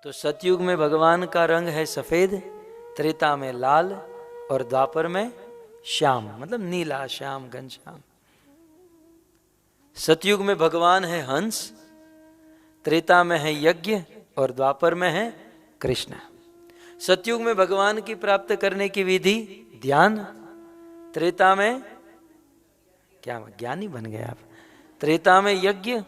तो सतयुग में भगवान का रंग है सफेद, त्रेता में लाल और द्वापर में श्याम, मतलब नीला श्याम घनश्याम। सतयुग में भगवान है हंस, त्रेता में है यज्ञ और द्वापर में है कृष्ण। सतयुग में भगवान की प्राप्त करने की विधि ध्यान, त्रेता में क्या ज्ञानी बन गए आप, त्रेता में यज्ञ।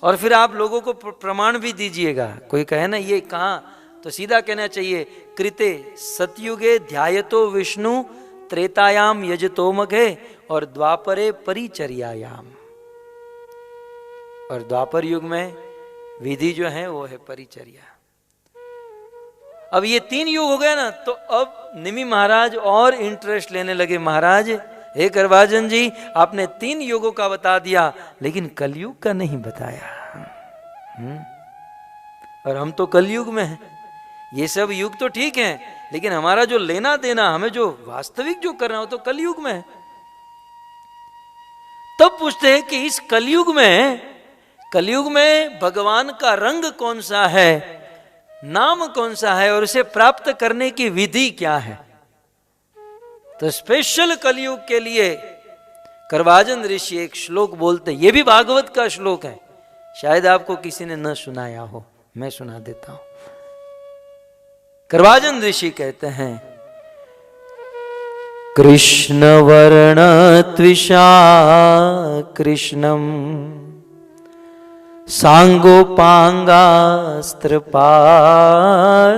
और फिर आप लोगों को प्रमाण भी दीजिएगा, कोई कहे ना ये कहाँ, तो सीधा कहना चाहिए कृते सतयुगे ध्यायतो विष्णु त्रेतायाम यजतो मघे और द्वापरे परिचर्यायाम। और द्वापर युग में विधि जो है वो है परिचर्या। अब ये 3 युग हो गया ना, तो अब निमि महाराज और इंटरेस्ट लेने लगे। महाराज हे करवाजन जी, आपने 3 युगों का बता दिया लेकिन कलयुग का नहीं बताया। और हम तो कलयुग में हैं। ये सब युग तो ठीक है, लेकिन हमारा जो लेना देना, हमें जो वास्तविक जो करना हो तो कलयुग में है। तब पूछते हैं कि इस कलयुग में भगवान का रंग कौन सा है, नाम कौन सा है और उसे प्राप्त करने की विधि क्या है। तो स्पेशल कलयुग के लिए करवाजन ऋषि एक श्लोक बोलते, ये भी भागवत का श्लोक है, शायद आपको किसी ने न सुनाया हो, मैं सुना देता हूं। करवाजन ऋषि कहते हैं, कृष्ण वर्ण त्विषा कृष्णम सांगोपांगास्त्र पार्षदम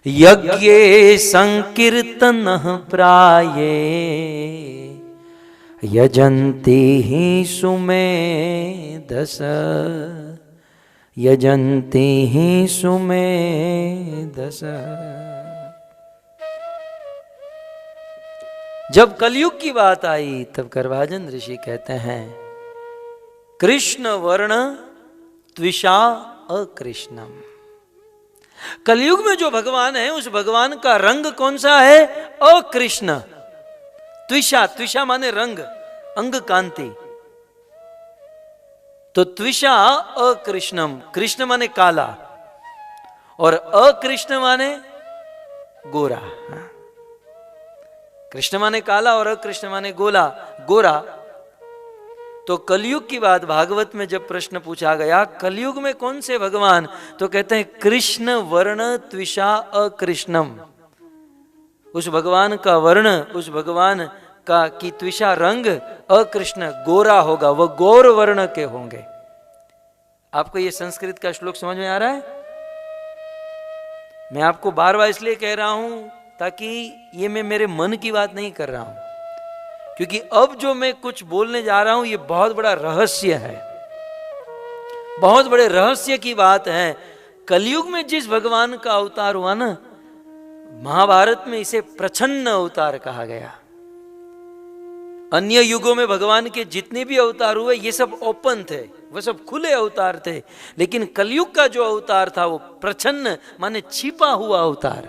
यज्ञे संकीर्तनः प्राये यजन्ति हि सुमेधस यजन्ति हि सुमेधस। जब कलयुग की बात आई तब करवाजन ऋषि कहते हैं, कृष्ण वर्ण त्विषा अकृष्णम। कलयुग में जो भगवान है उस भगवान का रंग कौन सा है, अकृष्ण। त्विषा, त्विषा माने रंग, अंग कांति। तो त्विषा अकृष्णम, कृष्ण माने काला और अकृष्ण माने गोरा। कृष्ण माने काला और अकृष्ण माने गोरा। तो कलयुग की बात भागवत में जब प्रश्न पूछा गया कलयुग में कौन से भगवान, तो कहते हैं कृष्ण वर्ण त्विषा अकृष्णम। उस भगवान का वर्ण, उस भगवान का की त्विषा रंग अकृष्ण गोरा होगा, वह गौर वर्ण के होंगे। आपको यह संस्कृत का श्लोक समझ में आ रहा है? मैं आपको बार बार इसलिए कह रहा हूं ताकि ये मैं मेरे मन की बात नहीं कर रहा हूं, क्योंकि अब जो मैं कुछ बोलने जा रहा हूं ये बहुत बड़ा रहस्य है, बहुत बड़े रहस्य की बात है। कलयुग में जिस भगवान का अवतार हुआ ना, महाभारत में इसे प्रच्छन्न अवतार कहा गया। अन्य युगों में भगवान के जितने भी अवतार हुए ये सब ओपन थे, वो सब खुले अवतार थे, लेकिन कलयुग का जो अवतार था वो प्रच्छन्न माने छिपा हुआ अवतार।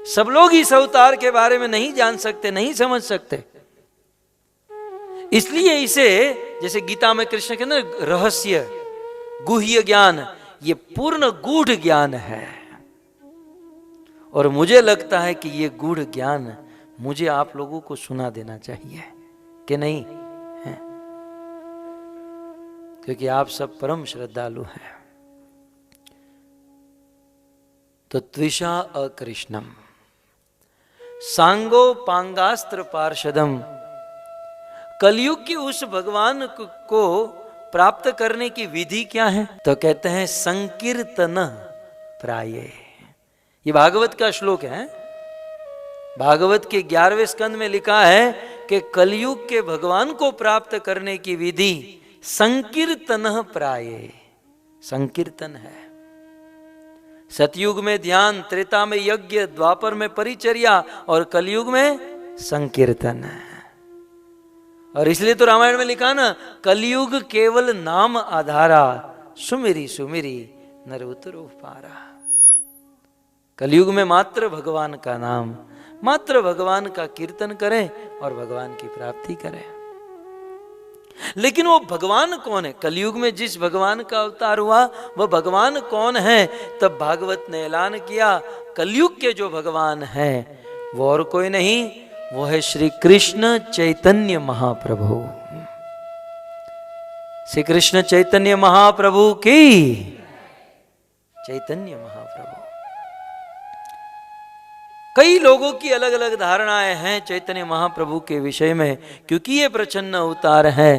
सब लोग इस अवतार के बारे में नहीं जान सकते, नहीं समझ सकते, इसलिए इसे जैसे गीता में कृष्ण के ना रहस्य, गुह्य ज्ञान, ये पूर्ण गूढ़ ज्ञान है। और मुझे लगता है कि ये गूढ़ ज्ञान मुझे आप लोगों को सुना देना चाहिए कि नहीं है? क्योंकि आप सब परम श्रद्धालु हैं। तो त्विषा अकृष्णम सांगो पांगास्त्र पार्षदम। कलयुग के उस भगवान को प्राप्त करने की विधि क्या है, तो कहते हैं संकीर्तन प्राये। ये भागवत का श्लोक है। भागवत के 11वें स्कंद में लिखा है कि कलयुग के भगवान को प्राप्त करने की विधि संकीर्तन प्राये, संकीर्तन है। सतयुग में ध्यान, त्रेता में यज्ञ, द्वापर में परिचर्या और कलयुग में संकीर्तन है। और इसलिए तो रामायण में लिखा ना, कलयुग केवल नाम आधारा, सुमिरी सुमिरी नर उतरो पारा। कलयुग में मात्र भगवान का नाम, मात्र भगवान का कीर्तन करें और भगवान की प्राप्ति करें। लेकिन वो भगवान कौन है? कलयुग में जिस भगवान का अवतार हुआ वह भगवान कौन है? तब भागवत ने ऐलान किया कलयुग के जो भगवान हैं वो और कोई नहीं, वो है श्री कृष्ण चैतन्य महाप्रभु। श्री कृष्ण चैतन्य महाप्रभु की, चैतन्य महाप्रभु। कई लोगों की अलग अलग धारणाएं हैं चैतन्य महाप्रभु के विषय में, क्योंकि ये प्रचन्न अवतार है।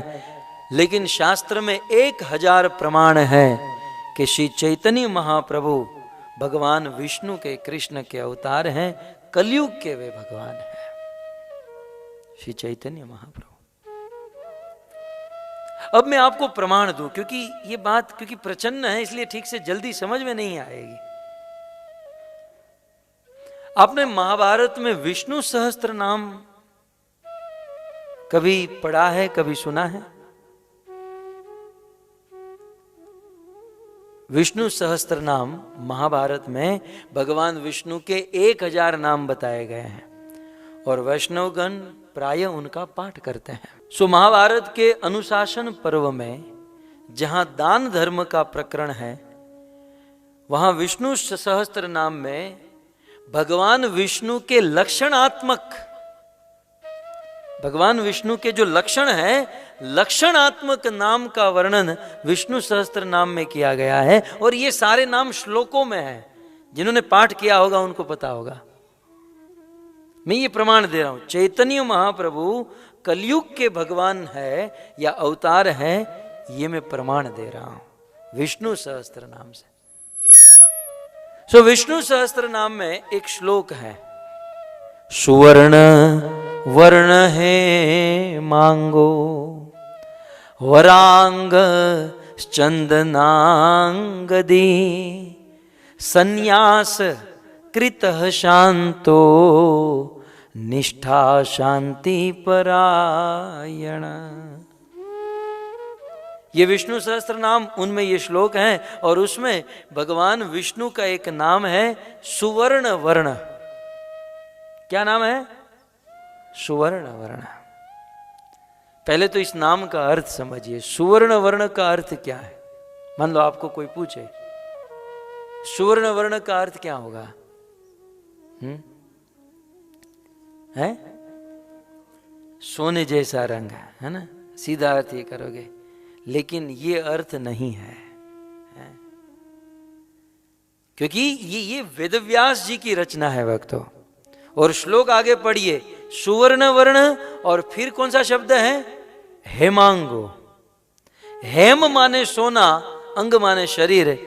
लेकिन शास्त्र में 1000 प्रमाण है कि श्री चैतन्य महाप्रभु भगवान विष्णु के, कृष्ण के अवतार हैं, कलयुग के वे भगवान हैं श्री चैतन्य महाप्रभु। अब मैं आपको प्रमाण दूं, क्योंकि ये बात क्योंकि प्रचन्न है इसलिए ठीक से जल्दी समझ में नहीं आएगी। आपने महाभारत में विष्णु सहस्त्र नाम कभी पढ़ा है, कभी सुना है? विष्णु सहस्त्र नाम महाभारत में भगवान विष्णु के 1000 नाम बताए गए हैं और वैष्णवगण प्राय उनका पाठ करते हैं। सो महाभारत के अनुशासन पर्व में जहां दान धर्म का प्रकरण है, वहां विष्णु सहस्त्र नाम में भगवान विष्णु के लक्षणात्मक, भगवान विष्णु के जो लक्षण है, लक्षणात्मक नाम का वर्णन विष्णु सहस्त्र नाम में किया गया है। और ये सारे नाम श्लोकों में है, जिन्होंने पाठ किया होगा उनको पता होगा। मैं ये प्रमाण दे रहा हूं, चैतन्य महाप्रभु कलयुग के भगवान है या अवतार है, ये मैं प्रमाण दे रहा हूं विष्णु सहस्त्र नाम से। सो विष्णु सहस्त्र नाम में एक श्लोक है, सुवर्ण वर्ण है मांगो वरांग चंदनांगदी संन्यास कृतः शांतो निष्ठा शांति परायण। ये विष्णु सहस्त्र नाम, उनमें ये श्लोक हैं और उसमें भगवान विष्णु का एक नाम है सुवर्ण वर्ण। क्या नाम है? सुवर्ण वर्ण। पहले तो इस नाम का अर्थ समझिए। सुवर्ण वर्ण का अर्थ क्या है? मान लो आपको कोई पूछे सुवर्ण वर्ण का अर्थ क्या होगा? है सोने जैसा रंग, है ना? सीधा अर्थ ये करोगे, लेकिन ये अर्थ नहीं है, क्योंकि ये वेदव्यास जी की रचना है भक्तों। और श्लोक आगे पढ़िए, सुवर्ण वर्ण और फिर कौन सा शब्द है? हेमांगो। हेम माने सोना, अंग माने शरीर।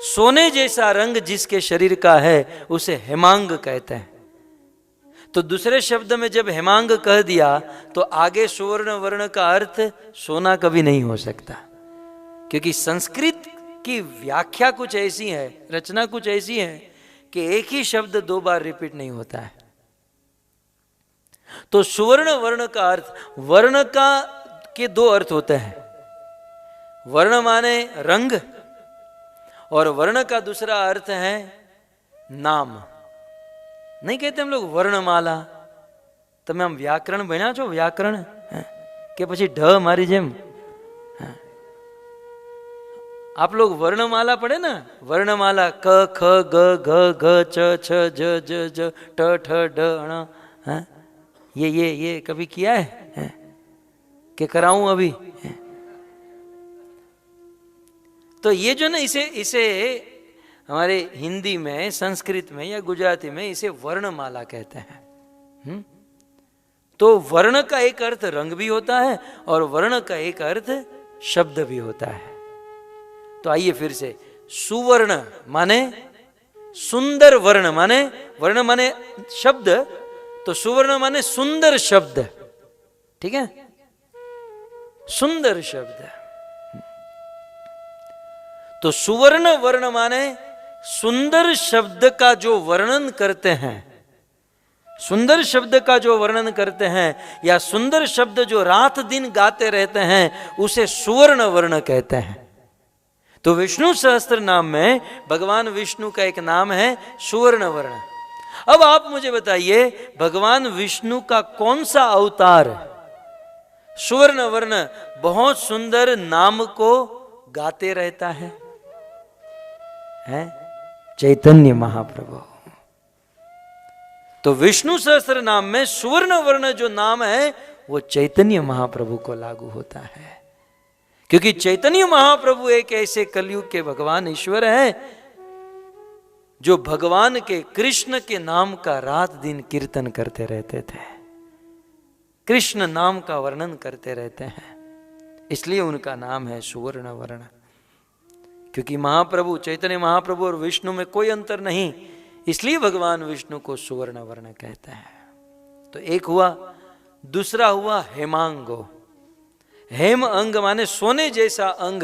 सोने जैसा रंग जिसके शरीर का है उसे हेमांग कहते हैं। तो दूसरे शब्द में जब हेमांग कह दिया तो आगे सुवर्ण वर्ण का अर्थ सोना कभी नहीं हो सकता, क्योंकि संस्कृत की व्याख्या कुछ ऐसी है, रचना कुछ ऐसी है कि एक ही शब्द 2 बार रिपीट नहीं होता है। तो सुवर्ण वर्ण का अर्थ, वर्ण का के 2 अर्थ होते हैं। वर्ण माने रंग और वर्ण का दूसरा अर्थ है नाम। नहीं कहते हम लोग वर्णमाला? તમે આમ વ્યાકરણ ભણ્યા છો? વ્યાકરણ કે પછી ઢ મારી જેમ? आप लोग वर्णमाला पढ़े ना? वर्णमाला क ख ग घ घ च छ ज ज ज ट ठ ड ण। ये कभी किया है कि कराऊं अभी? तो ये जो ना, इसे हमारे हिंदी में, संस्कृत में या गुजराती में इसे वर्णमाला कहते हैं। तो वर्ण का एक अर्थ रंग भी होता है और वर्ण का एक अर्थ शब्द भी होता है। तो आइए फिर से, सुवर्ण माने सुंदर, वर्ण माने, वर्ण माने शब्द, तो सुवर्ण माने सुंदर शब्द। ठीक है, सुंदर शब्द। तो सुवर्ण वर्ण माने सुंदर शब्द का जो वर्णन करते हैं, सुंदर शब्द का जो वर्णन करते हैं या सुंदर शब्द जो रात दिन गाते रहते हैं उसे सुवर्ण वर्ण कहते हैं। तो विष्णु सहस्त्र नाम में भगवान विष्णु का एक नाम है सुवर्ण वर्ण। अब आप मुझे बताइए, भगवान विष्णु का कौन सा अवतार सुवर्ण वर्ण बहुत सुंदर नाम को गाते रहता है चैतन्य महाप्रभु। तो विष्णु सहस्त्र नाम में सुवर्ण वर्ण जो नाम है वो चैतन्य महाप्रभु को लागू होता है, क्योंकि चैतन्य महाप्रभु एक ऐसे कलयुग के भगवान ईश्वर हैं जो भगवान के कृष्ण के नाम का रात दिन कीर्तन करते रहते थे, कृष्ण नाम का वर्णन करते रहते हैं, इसलिए उनका नाम है सुवर्ण वर्ण। क्योंकि महाप्रभु चैतन्य महाप्रभु और विष्णु में कोई अंतर नहीं, इसलिए भगवान विष्णु को सुवर्ण वर्ण कहते हैं। तो एक हुआ, दूसरा हुआ हेमांगो। हेम अंग माने सोने जैसा अंग।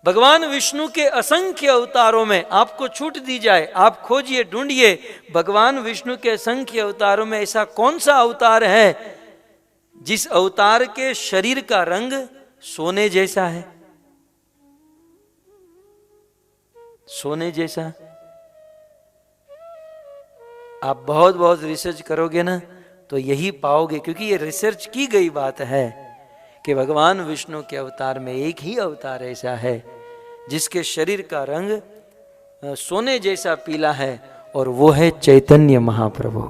भगवान विष्णु के असंख्य अवतारों में आपको छूट दी जाए, आप खोजिए ढूंढिए, भगवान विष्णु के असंख्य अवतारों में ऐसा कौन सा अवतार है जिस अवतार के शरीर का रंग सोने जैसा है? सोने जैसा। आप बहुत बहुत रिसर्च करोगे ना तो यही पाओगे, क्योंकि ये रिसर्च की गई बात है कि भगवान विष्णु के अवतार में एक ही अवतार ऐसा है जिसके शरीर का रंग सोने जैसा पीला है, और वो है चैतन्य महाप्रभु।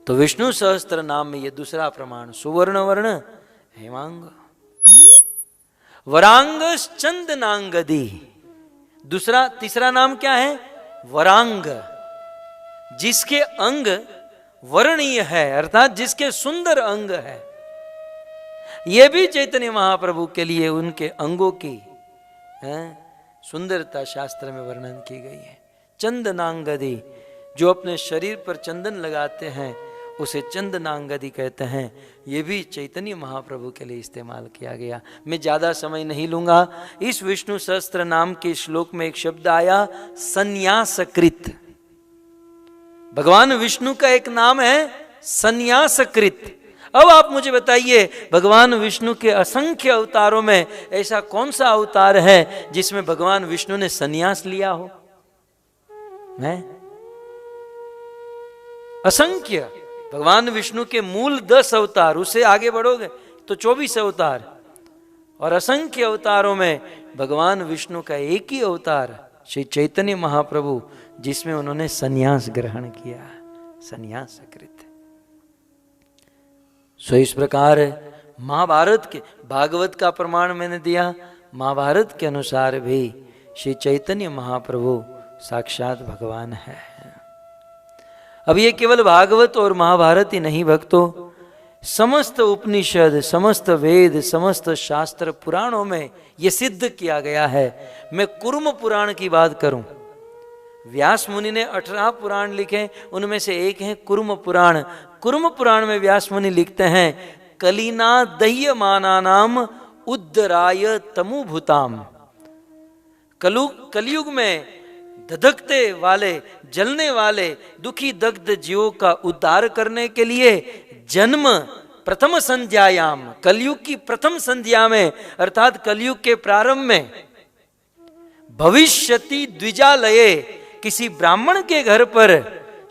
तो विष्णु सहस्त्र नाम में ये दूसरा प्रमाण, सुवर्ण वर्ण हेमांग। वरांग चंदनांगदी, दूसरा तीसरा नाम क्या है? वरांग, जिसके अंग वर्णीय है, अर्थात जिसके सुंदर अंग है। यह भी चैतन्य महाप्रभु के लिए उनके अंगों की सुंदरता शास्त्र में वर्णन की गई है। चंदनांगदी, जो अपने शरीर पर चंदन लगाते हैं उसे चंदनांगदी कहते हैं। यह भी चैतन्य महाप्रभु के लिए इस्तेमाल किया गया। मैं ज्यादा समय नहीं लूंगा। इस विष्णु सहस्त्र नाम के श्लोक में एक शब्द आया संन्यासकृत। भगवान विष्णु का एक नाम है संन्यासकृत। अब आप मुझे बताइए, भगवान विष्णु के असंख्य अवतारों में ऐसा कौन सा अवतार है जिसमें भगवान विष्णु ने संन्यास लिया हो? असंख्य। भगवान विष्णु के मूल 10 अवतार, उससे आगे बढ़ोगे तो 24 अवतार, और असंख्य अवतारों में भगवान विष्णु का एक ही अवतार श्री चैतन्य महाप्रभु, जिसमें उन्होंने संन्यास ग्रहण किया, संन्यासकृत। सो इस प्रकार महाभारत के, भागवत का प्रमाण मैंने दिया, महाभारत के अनुसार भी श्री चैतन्य महाप्रभु साक्षात भगवान है। अब ये केवल भागवत और महाभारत ही नहीं भक्तों, समस्त उपनिषद, समस्त वेद, समस्त शास्त्र पुराणों में यह सिद्ध किया गया है। मैं कुर्म पुराण की बात करूं, व्यास मुनि ने 18 पुराण लिखे, उनमें से एक है कुर्म पुराण। कुर्म पुराण में व्यास मुनि लिखते हैं, कलिना दह्यमानानाम उद्धराय तमुभूताम। कलयुग में धधकते वाले, जलने वाले, दुखी दग्ध जीवों का उद्धार करने के लिए जन्म प्रथम संध्यायाम, कलयुग की प्रथम संध्या में, अर्थात कलयुग के प्रारंभ में, भविष्यति द्विजालये, किसी ब्राह्मण के घर पर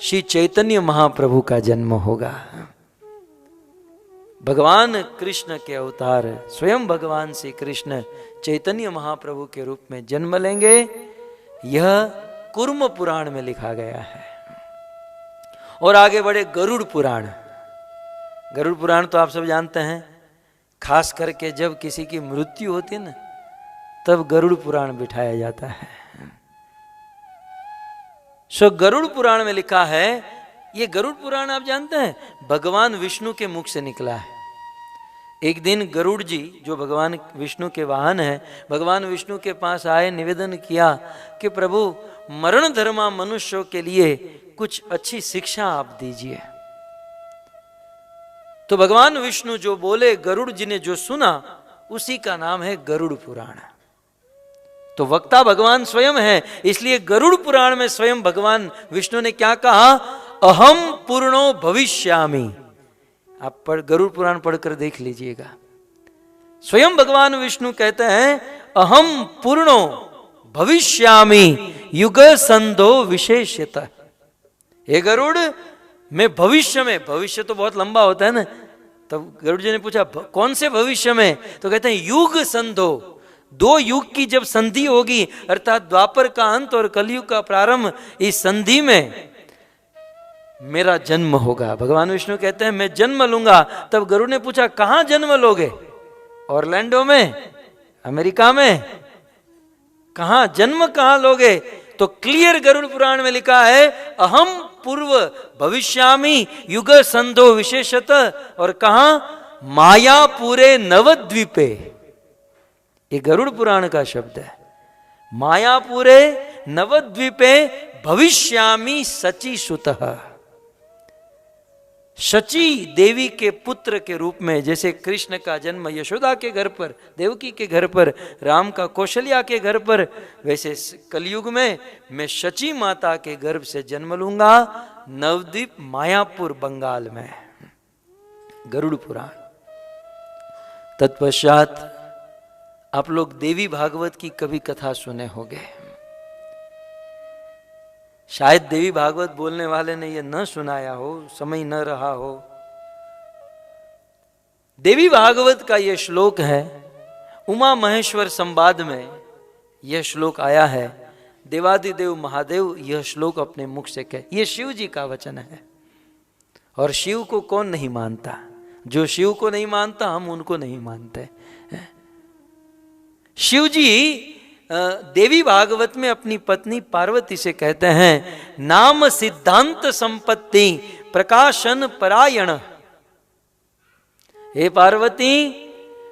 श्री चैतन्य महाप्रभु का जन्म होगा। भगवान कृष्ण के अवतार स्वयं भगवान श्री कृष्ण चैतन्य महाप्रभु के रूप में जन्म लेंगे। यह कुर्म पुराण में लिखा गया है। और आगे बढ़े गरुड़ पुराण। गरुड़ पुराण तो आप सब जानते हैं, खास करके जब किसी की मृत्यु होती है ना, तब गरुड़ पुराण बिठाया जाता है। सो गरुड़ पुराण में लिखा है, ये गरुड़ पुराण आप जानते हैं भगवान विष्णु के मुख से निकला है। एक दिन गरुड़ जी, जो भगवान विष्णु के वाहन हैं, भगवान विष्णु के पास आए, निवेदन किया कि प्रभु मरण धर्मा मनुष्यों के लिए कुछ अच्छी शिक्षा आप दीजिए। तो भगवान विष्णु जो बोले, गरुड़ जी ने जो सुना, उसी का नाम है गरुड़ पुराण। तो वक्ता भगवान स्वयं है, इसलिए गरुड़ पुराण में स्वयं भगवान विष्णु ने क्या कहा, अहम पूर्णो भविष्यामि। आप गरुड़ पुराण पढ़कर देख लीजिएगा। स्वयं भगवान विष्णु कहते हैं, अहम पूर्णो भविष्यामि युग संधो विशेषतः। हे गरुड़, मैं भविष्य में, भविष्य तो बहुत लंबा होता है ना, तब गरुड़ जी ने पूछा कौन से भविष्य में? तो कहते हैं युग संधो, 2 युग की जब संधि होगी, अर्थात द्वापर का अंत और कलयुग का प्रारंभ, इस संधि में मेरा जन्म होगा। भगवान विष्णु कहते हैं मैं जन्म लूंगा। तब गरुड़ ने पूछा कहां जन्म लोगे? ऑरलैंडो में, अमेरिका में? कहां जन्म कहां लोगे? तो क्लियर गरुड़ पुराण में लिखा है अहम पूर्व भविष्यामि युग संधो विशेषत, और कहा मायापुरे नवद्वीपे। ये गरुड़ पुराण का शब्द है। मायापुरे नवद्वीपे भविष्यामि शची सुतः। शची देवी के पुत्र के रूप में, जैसे कृष्ण का जन्म यशोदा के घर पर, देवकी के घर पर, राम का कौशल्या के घर पर, वैसे कलयुग में मैं शची माता के गर्भ से जन्म लूंगा, नवद्वीप मायापुर बंगाल में। गरुड़ पुराण। तत्पश्चात आप लोग देवी भागवत की कभी कथा सुने होंगे। शायद देवी भागवत बोलने वाले ने यह न सुनाया हो, समय न रहा हो। देवी भागवत का यह श्लोक है, उमा महेश्वर संवाद में यह श्लोक आया है। देवादिदेव महादेव यह श्लोक अपने मुख से कहे, यह शिव जी का वचन है। और शिव को कौन नहीं मानता? जो शिव को नहीं मानता हम उनको नहीं मानते। शिव जी देवी भागवत में अपनी पत्नी पार्वती से कहते हैं नाम सिद्धांत संपत्ति प्रकाशन परायण। हे पार्वती,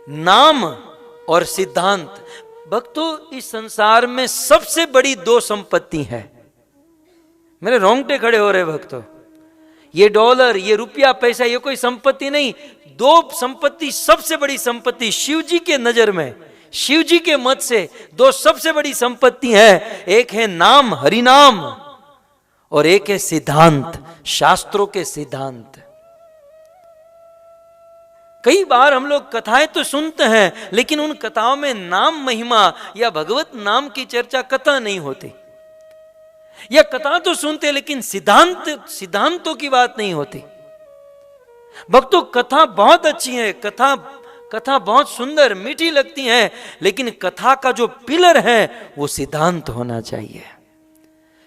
नाम और सिद्धांत, भक्तों इस संसार में सबसे बड़ी 2 संपत्ति है। मेरे रोंगटे खड़े हो रहे भक्तों। ये डॉलर, ये रुपया, पैसा, ये कोई संपत्ति नहीं। 2 संपत्ति, सबसे बड़ी संपत्ति शिव जी के नजर में, शिव जी के मत से 2 सबसे बड़ी संपत्ति है। एक है नाम, हरि नाम, और एक है सिद्धांत, शास्त्रों के सिद्धांत। कई बार हम लोग कथाएं तो सुनते हैं, लेकिन उन कथाओं में नाम महिमा या भगवत नाम की चर्चा कथा नहीं होती। या कथा तो सुनते लेकिन सिद्धांतों की बात नहीं होती। भक्तों कथा बहुत अच्छी है, कथा बहुत सुंदर मीठी लगती है, लेकिन कथा का जो पिलर है वो सिद्धांत होना चाहिए।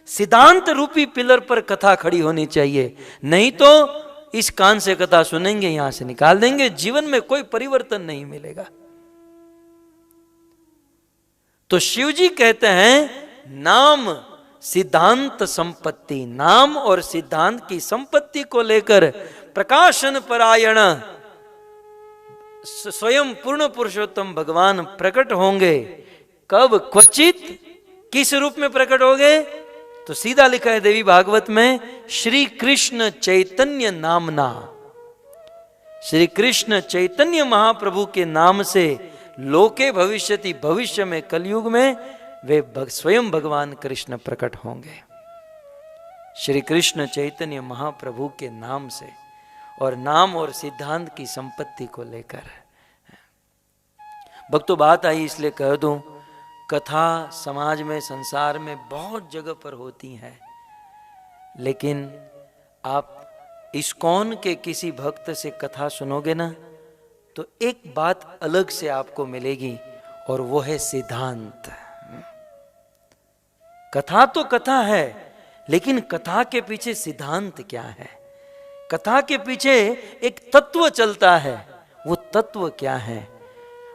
सिद्धांत रूपी पिलर पर कथा खड़ी होनी चाहिए। नहीं तो इस कान से कथा सुनेंगे, यहां से निकाल देंगे, जीवन में कोई परिवर्तन नहीं मिलेगा। तो शिव जी कहते हैं नाम सिद्धांत संपत्ति, नाम और सिद्धांत की संपत्ति को लेकर प्रकाशन परायण स्वयं पूर्ण पुरुषोत्तम भगवान प्रकट होंगे। कब? क्वचित। किस रूप में प्रकट होंगे? तो सीधा लिखा है देवी भागवत में, श्री कृष्ण चैतन्य नामना। श्री कृष्ण चैतन्य महाप्रभु के नाम से लोके भविष्यति, भविष्य में कलयुग में वे स्वयं भगवान कृष्ण प्रकट होंगे। श्री कृष्ण चैतन्य महाप्रभु के नाम से, और नाम और सिद्धांत की संपत्ति को लेकर। भक्तों बात आई इसलिए कह दूं, कथा समाज में, संसार में बहुत जगह पर होती है, लेकिन आप इस्कॉन के किसी भक्त से कथा सुनोगे ना, तो एक बात अलग से आपको मिलेगी, और वो है सिद्धांत। कथा तो कथा है, लेकिन कथा के पीछे सिद्धांत क्या है? कथा के पीछे एक तत्व चलता है। वो तत्व क्या है?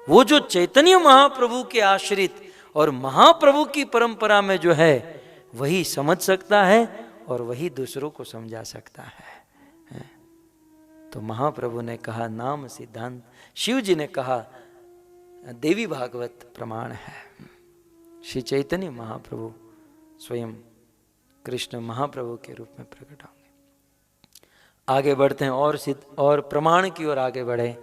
वो जो चैतन्य महाप्रभु के आश्रित और महाप्रभु की परंपरा में जो है, वही समझ सकता है और वही दूसरों को समझा सकता है। तो महाप्रभु ने कहा नाम सिद्धांत, शिव जी ने कहा देवी भागवत प्रमाण है। श्री चैतन्य महाप्रभु स्वयं कृष्ण महाप्रभु के रूप में प्रकट होंगे। आगे बढ़ते हैं और प्रमाण की ओर आगे बढ़े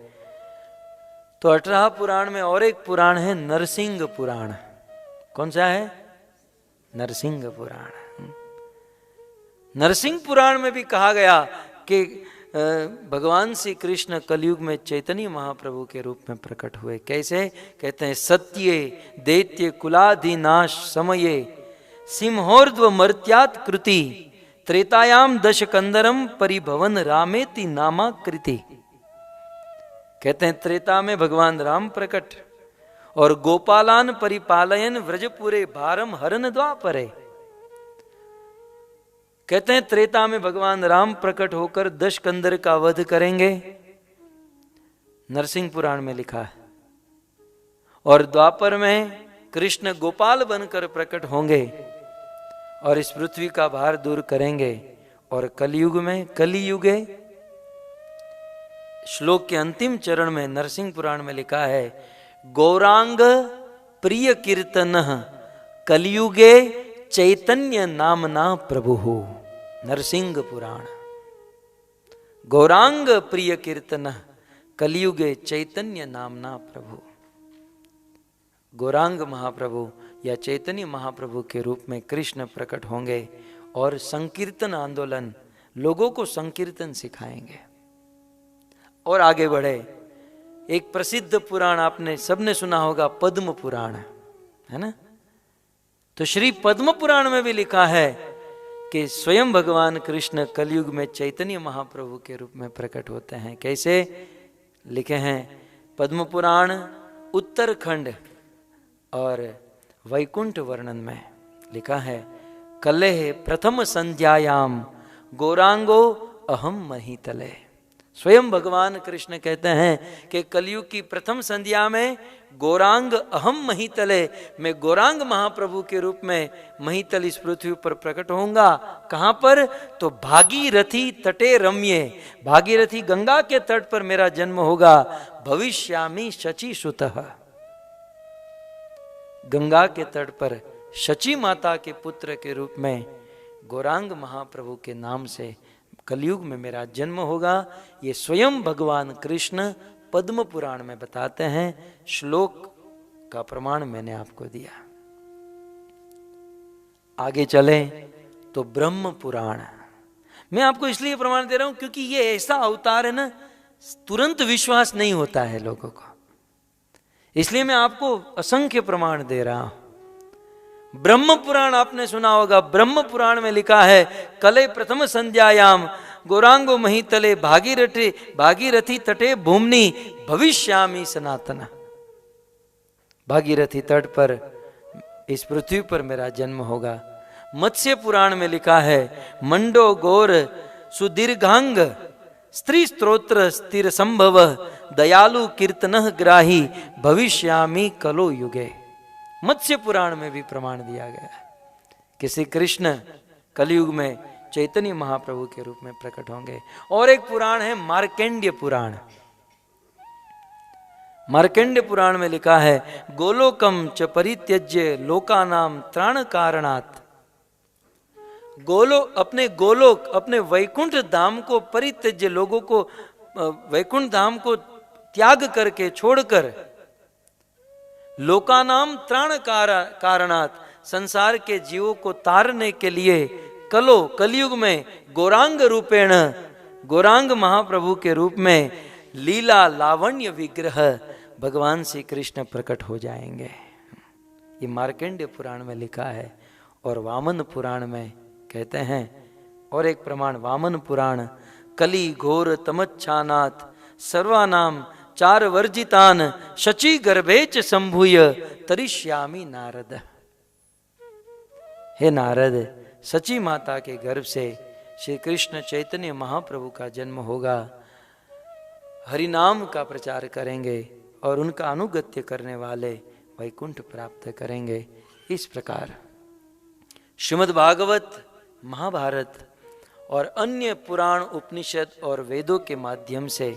तो 18 पुराण में और एक पुराण है नरसिंह पुराण। कौन सा है? नरसिंह पुराण। नरसिंह पुराण में भी कहा गया कि भगवान श्री कृष्ण कलयुग में चैतन्य महाप्रभु के रूप में प्रकट हुए। कैसे? कहते हैं सत्ये दैत्य कुलाधिनाश समये सिंहोर्ध्व मर्त्यात् कृति त्रेतायाम दश कंदरम परिभवन रामेति नामा कृति। कहते हैं त्रेता में भगवान राम प्रकट और गोपालान परिपालयन व्रजपुरे भारम हरन द्वापरे। कहते हैं त्रेता में भगवान राम प्रकट होकर दशकंदर का वध करेंगे, नरसिंह पुराण में लिखा है, और द्वापर में कृष्ण गोपाल बनकर प्रकट होंगे और इस पृथ्वी का भार दूर करेंगे। और कलयुग में कलियुगे, श्लोक के अंतिम चरण में नरसिंह पुराण में लिखा है गौरांग प्रिय कीर्तन कलियुगे चैतन्य नामना प्रभु। नरसिंह पुराण। गौरांग प्रिय कीर्तन कलियुगे चैतन्य नामना प्रभु। गौरांग महाप्रभु या चैतन्य महाप्रभु के रूप में कृष्ण प्रकट होंगे और संकीर्तन आंदोलन, लोगों को संकीर्तन सिखाएंगे और आगे बढ़े। एक प्रसिद्ध पुराण आपने सबने सुना होगा, पद्म पुराण, है ना। तो श्री पद्म पुराण में भी लिखा है कि स्वयं भगवान कृष्ण कलयुग में चैतन्य महाप्रभु के रूप में प्रकट होते हैं। कैसे लिखे हैं पद्म पुराण उत्तरखंड और वैकुंठ वर्णन में लिखा है कलेह प्रथम संध्यायाम गौरांगो अहम महीतले। स्वयं भगवान कृष्ण कहते हैं कि कलयुग की प्रथम संध्या में गौरांग अहम महीतले, मैं गौरांग महाप्रभु के रूप में महीतल इस पृथ्वी पर प्रकट होऊंगा। कहां पर? तो भागीरथी तटे रम्ये, भागीरथी गंगा के तट पर मेरा जन्म होगा। भविष्यामि शची सुतः, गंगा के तट पर शची माता के पुत्र के रूप में गौरांग महाप्रभु के नाम से कलयुग में मेरा जन्म होगा। ये स्वयं भगवान कृष्ण पद्म पुराण में बताते हैं। श्लोक का प्रमाण मैंने आपको दिया। आगे चले तो ब्रह्म पुराण। मैं आपको इसलिए प्रमाण दे रहा हूं क्योंकि ये ऐसा अवतार है ना, तुरंत विश्वास नहीं होता है लोगों को, इसलिए मैं आपको असंख्य प्रमाण दे रहा हूं। ब्रह्म पुराण आपने सुना होगा। ब्रह्म पुराण में लिखा है कले प्रथम संध्यायाम गौरांगो महीतले भागीरथी तटे भूमनि भविष्यामि सनातन। भागीरथी तट पर इस पृथ्वी पर मेरा जन्म होगा। मत्स्य पुराण में लिखा है मंडो गौर सुदीर्घांग स्त्री स्तोत्र स्थिर संभव दयालु कीर्तन ग्राही भविष्यामि कलो युगे। मत्स्य पुराण में भी प्रमाण दिया गया है कि श्री कृष्ण कलयुग में चैतन्य महाप्रभु के रूप में प्रकट होंगे। और एक पुराण है मार्कंडेय पुराण। मार्कंडेय पुराण में लिखा है गोलोकम च परित्यज्य लोकानाम त्राण कारणात्। अपने गोलोक, अपने वैकुंठ धाम को परित्यज्य, लोगों को वैकुंठ धाम को त्याग करके छोड़कर लोकानाम त्राण कारणात्, संसार के जीवों को तारने के लिए कलयुग में गौरांग रूपेण, गौरांग महाप्रभु के रूप में लीला लावण्य विग्रह भगवान श्री कृष्ण प्रकट हो जाएंगे। ये मार्कंडेय पुराण में लिखा है। और वामन पुराण में कहते हैं, और एक प्रमाण वामन पुराण कली घोर तमच्छानात् सर्वानाम चार वर्जितान शची गर्भेच संभूय तरिष्यामि नारद। हे नारद, सची माता के गर्भ से श्री कृष्ण चैतन्य महाप्रभु का जन्म होगा। हरिनाम का प्रचार करेंगे और उनका अनुगत्य करने वाले वैकुंठ प्राप्त करेंगे। इस प्रकार श्रीमद् भागवत, महाभारत और अन्य पुराण, उपनिषद और वेदों के माध्यम से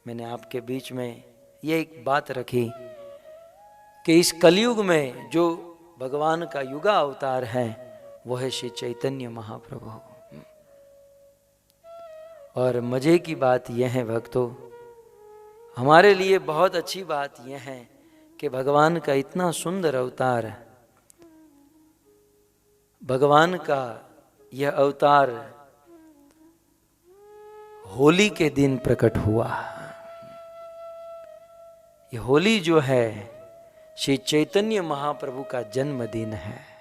मैंने आपके बीच में ये एक बात रखी कि इस कलयुग में जो भगवान का युगा अवतार है वो है श्री चैतन्य महाप्रभु। और मजे की बात यह है भक्तों, हमारे लिए बहुत अच्छी बात यह है कि भगवान का इतना सुंदर अवतार, भगवान का यह अवतार होली के दिन प्रकट हुआ। ये होली जो है श्री चैतन्य महाप्रभु का जन्मदिन है।